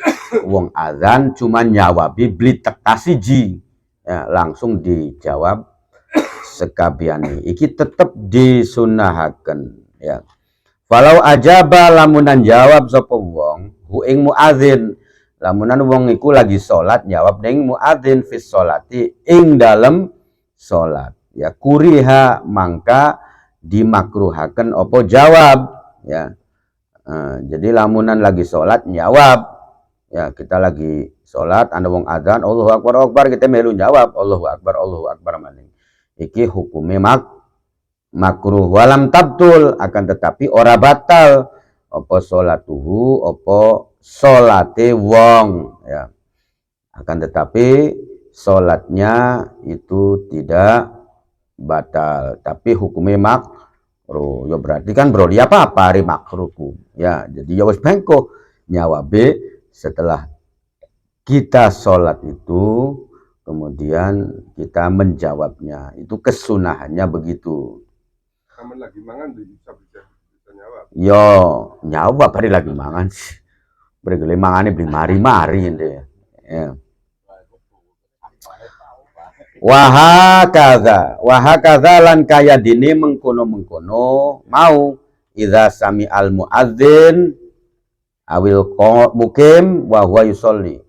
wong azan cuman nyawabi beli tekasi ji ya, langsung dijawab sekabiani. Iki tetep disunahaken ya. Walau ajaba lamunan jawab sapa wong hu ing muadzin, lamunan wong iku lagi salat jawab ning muadzin fis sholati ing dalem salat ya, kuriha mangka dimakruhaken opo jawab ya. Jadi lamunan lagi sholat jawab ya, kita lagi sholat ana wong adzan Allahu Akbar kita melu jawab Allahu Akbar maning iki hukume makruh walam tabtul, akan tetapi ora batal opo sholatuhu opo sholate wong ya, akan tetapi sholatnya itu tidak batal tapi hukumnya makruh ya. Berarti kan bro dia apa hari makruhku ya. Jadi ya wis bengko nyawabe setelah kita sholat itu kemudian kita menjawabnya, itu kesunahannya begitu.
Kamu lagi mangan bisa nyawab.
Yo nyawab hari lagi mangan sih, beri mangane beli mari-mari ya. Wahakaza lan kaya dini mengkono mau idza sami al muadzin awil mukim wa huwa yusolli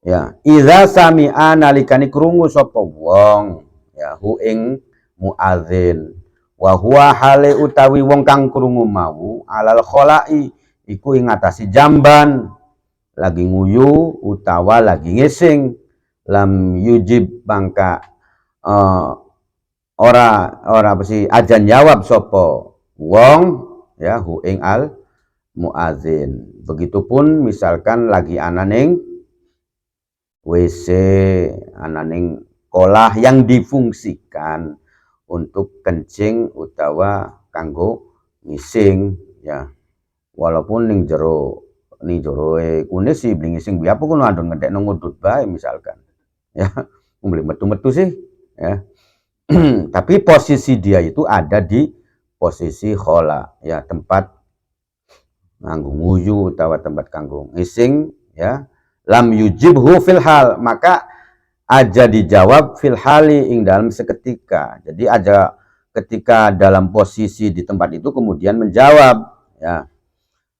ya. Idza sami'a nalikani krungu sapa wong ya hu ing muadzin wa huwa hale utawi wong kang krungu mau alal kholai iku ing ngatasi jamban lagi nguyu utawa lagi ngising, lam yujib bangka ora apa sih ajan jawab sopo wong ya hu ing al muadzin. Begitupun misalkan lagi ananing WC, ananing kolah yang difungsikan untuk kencing utawa kanggo ngising ya, walaupun ning jero kunis sih beli ngising biapa kuno adon ngedek ngudut bae misalkan ya, beli metu sih ya. Tapi posisi dia itu ada di posisi khola ya, tempat nganggo nguyu utawa tempat kanggo ngising ya. Lam yujibhu fil hal, maka aja dijawab fil hali ing dalam seketika. Jadi aja ketika dalam posisi di tempat itu kemudian menjawab ya.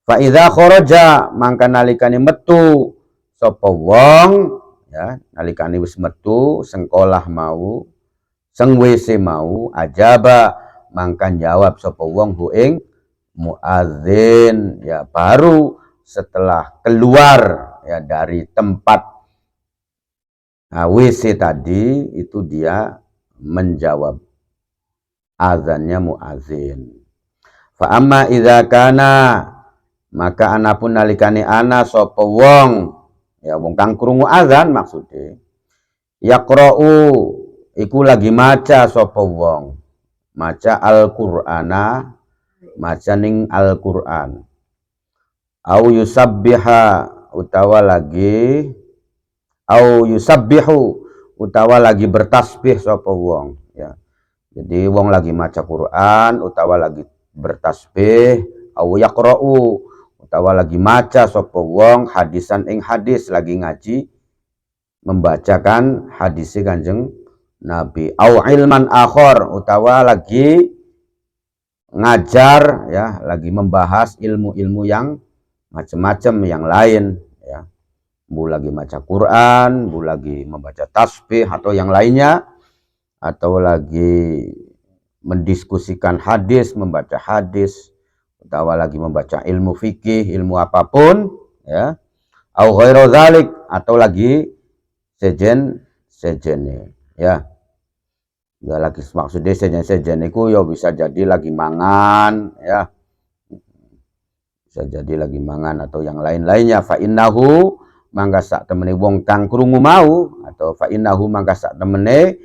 Fa idza kharaja mangka nalikane metu sapa wong ya, nalikane wis metu sengkolah mau seng WC mau ajaba mangka jawab sapa wong hu ing muadzin ya, baru setelah keluar ya dari tempat WC tadi itu dia menjawab azannya muadzin. Fa amma idza kana, maka anapun nalikane ana sapa wong ya wong kang krungu azan maksudnya yaqra'u iku lagi maca sapa wong maca Al-Qur'ana, maca ning Al-Qur'an au yusabbiha utawa lagi au yusabbihu utawa lagi bertasbih sapa wong ya. Jadi wong lagi maca Quran utawa lagi bertasbih au yaqra'u utawa lagi maca sapa wong hadisan ing hadis, lagi ngaji membacakan hadis Kanjeng Nabi au ilman akhor utawa lagi ngajar ya, lagi membahas ilmu-ilmu yang macam-macam yang lain ya. Bu lagi maca Quran, bu lagi membaca tasbih atau yang lainnya, atau lagi mendiskusikan hadis, membaca hadis, atau lagi membaca ilmu fikih, ilmu apapun ya, au ghairu dzalik, atau lagi sejen ya. Ya lagi maksudnya sejen iku ya bisa jadi lagi mangan ya, bisa jadi lagi mangan atau yang lain-lainnya. Fa innahu mangga sak temene wong kang krungu mau, atau fa innahu mangga sak temene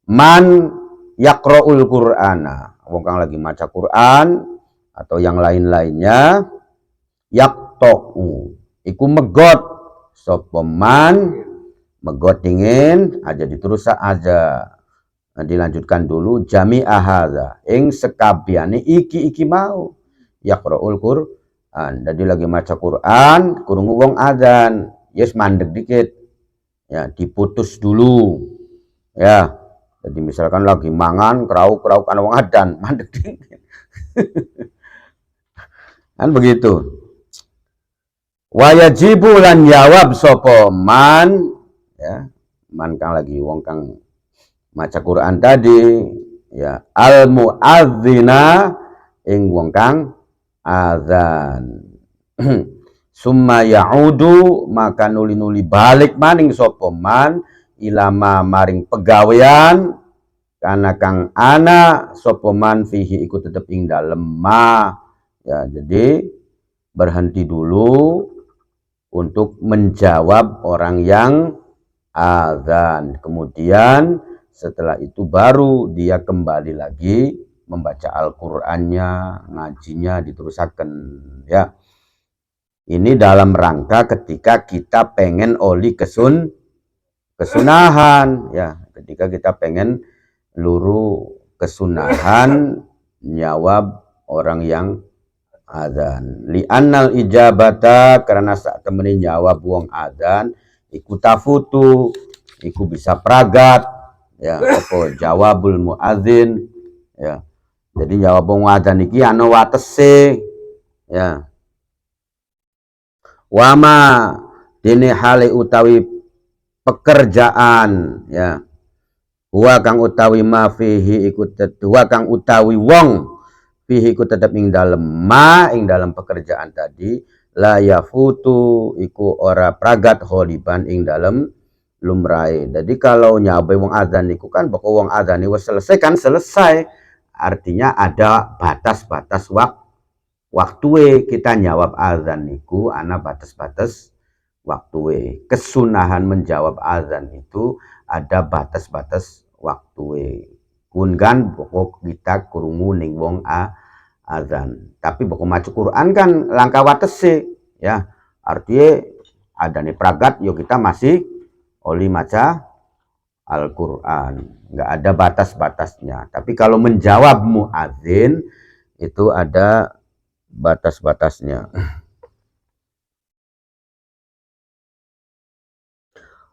man yaqraul qur'ana, wong kang lagi maca Quran atau yang lain-lainnya, yaqta'u iku megot sapa man, megot dingin aja diterus aja. Nah, dilanjutkan dulu jami'a hadza ing sekabiane iki mau yaqraul Qur'an. Jadi lagi maca Quran krungu wong adzan, yes mandek dikit ya, diputus dulu ya. Jadi misalkan lagi mangan krauk kan wong adzan mandek dikit kan begitu. Wajibu lan jawab sapa man ya, man kang lagi wong kang maca Quran tadi ya, al muadzina ing wong kang azan. Summa ya'udu maka nuli-nuli balik maning sapa man ilama maring pegawean karena kang ana sapa man fihi iku tetep ing dalem ma ya. Jadi berhenti dulu untuk menjawab orang yang azan, kemudian setelah itu baru dia kembali lagi membaca Al-Qur'annya, ngajinya diterusaken ya. Ini dalam rangka ketika kita pengen oli kesunahan ya, ketika kita pengen luru kesunahan nyawab orang yang adzan. Li annal ijabata karena saat temeni nyawab wong adzan iku tafutu iku bisa pragat ya, apa jawabul muadzin ya. Jadi jawab wong adzan iki ana watese ya. Wama dene hale utawi pekerjaan ya, wa kang utawi ma fihi iku wa kang utawi wong fihi iku tetep ing dalem ma ing dalam pekerjaan tadi, la yafutu iku ora pragat kholiban ing dalem lumrahe. Jadi kalau nyabai wong adzan niku kan pokok wong adzan wis selesai kan selesai, artinya ada batas-batas waktu kita nyawab adzan niku ana batas-batas waktu. Kesunahan menjawab adzan itu ada batas-batas waktu. Kun kan pokok kita krungu ning wong adzan. Tapi pokok maca Quran kan langkah watese ya. Artinya adane pragat yo kita masih oli maca Al-Qur'an. Enggak ada batas-batasnya. Tapi kalau menjawab muadzin itu ada batas-batasnya.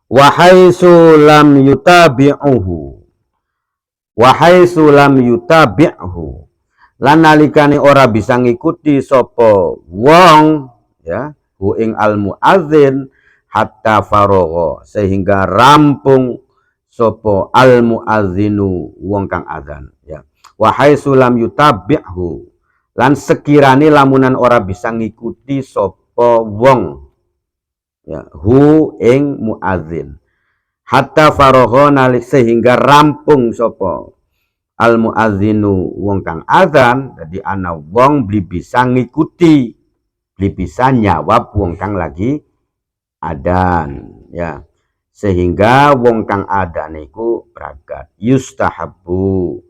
Wahai lam yutabi'uhu, wahai lam yutabi'uhu, lan nalikane ora bisa ngikuti sapa wong ya hu ing al muadzin hatta faragha sehingga rampung sapa al muadzinu wong kang adzan ya. Wahai lam yutabi'uhu, lan sekirane lamunan ora bisa ngikuti sapa wong ya hu ing muadzin hatta faragha nalik sehingga rampung sapa al muadzinu wong kang adzan. Jadi ana wong beli bisa ngikuti, beli bisa nyawab wong kang lagi adzan ya, sehingga wong kang adzan iku pragat. Yustahabu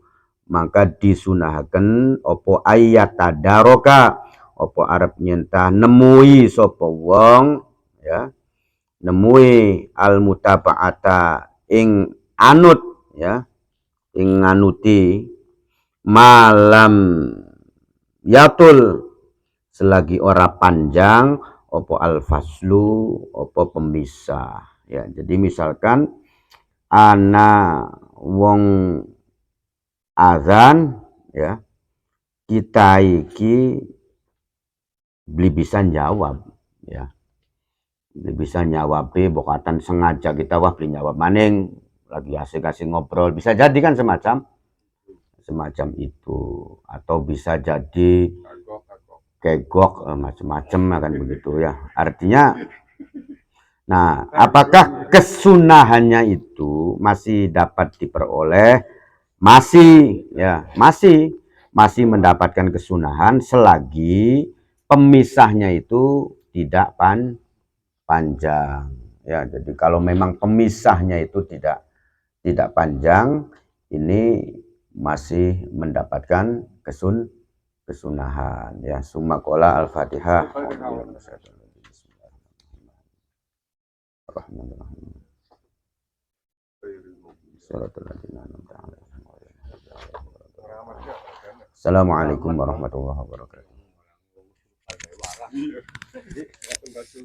maka disunahaken opo ayata daroka opo arep nyentah nemui sapa wong ya, nemui al mutaba'ata ing anut ya, ing nganuti malam yatul selagi ora panjang opo al faslu opo pemisah ya. Jadi misalkan ana wong azan ya, kita iki beli bisa jawab ya, beli bisa nyawab bokatan sengaja kita wah beli jawab maning lagi asik-asik ngobrol, bisa jadi kan semacam itu, atau bisa jadi kegok macam-macam akan begitu ya. Artinya nah apakah kesunahannya itu masih dapat diperoleh? Masih ya, masih mendapatkan kesunahan selagi pemisahnya itu tidak panjang ya. Jadi kalau memang pemisahnya itu tidak panjang, ini masih mendapatkan kesunahan ya. Summa qala al-Fatihah. Assalamualaikum warahmatullahi wabarakatuh.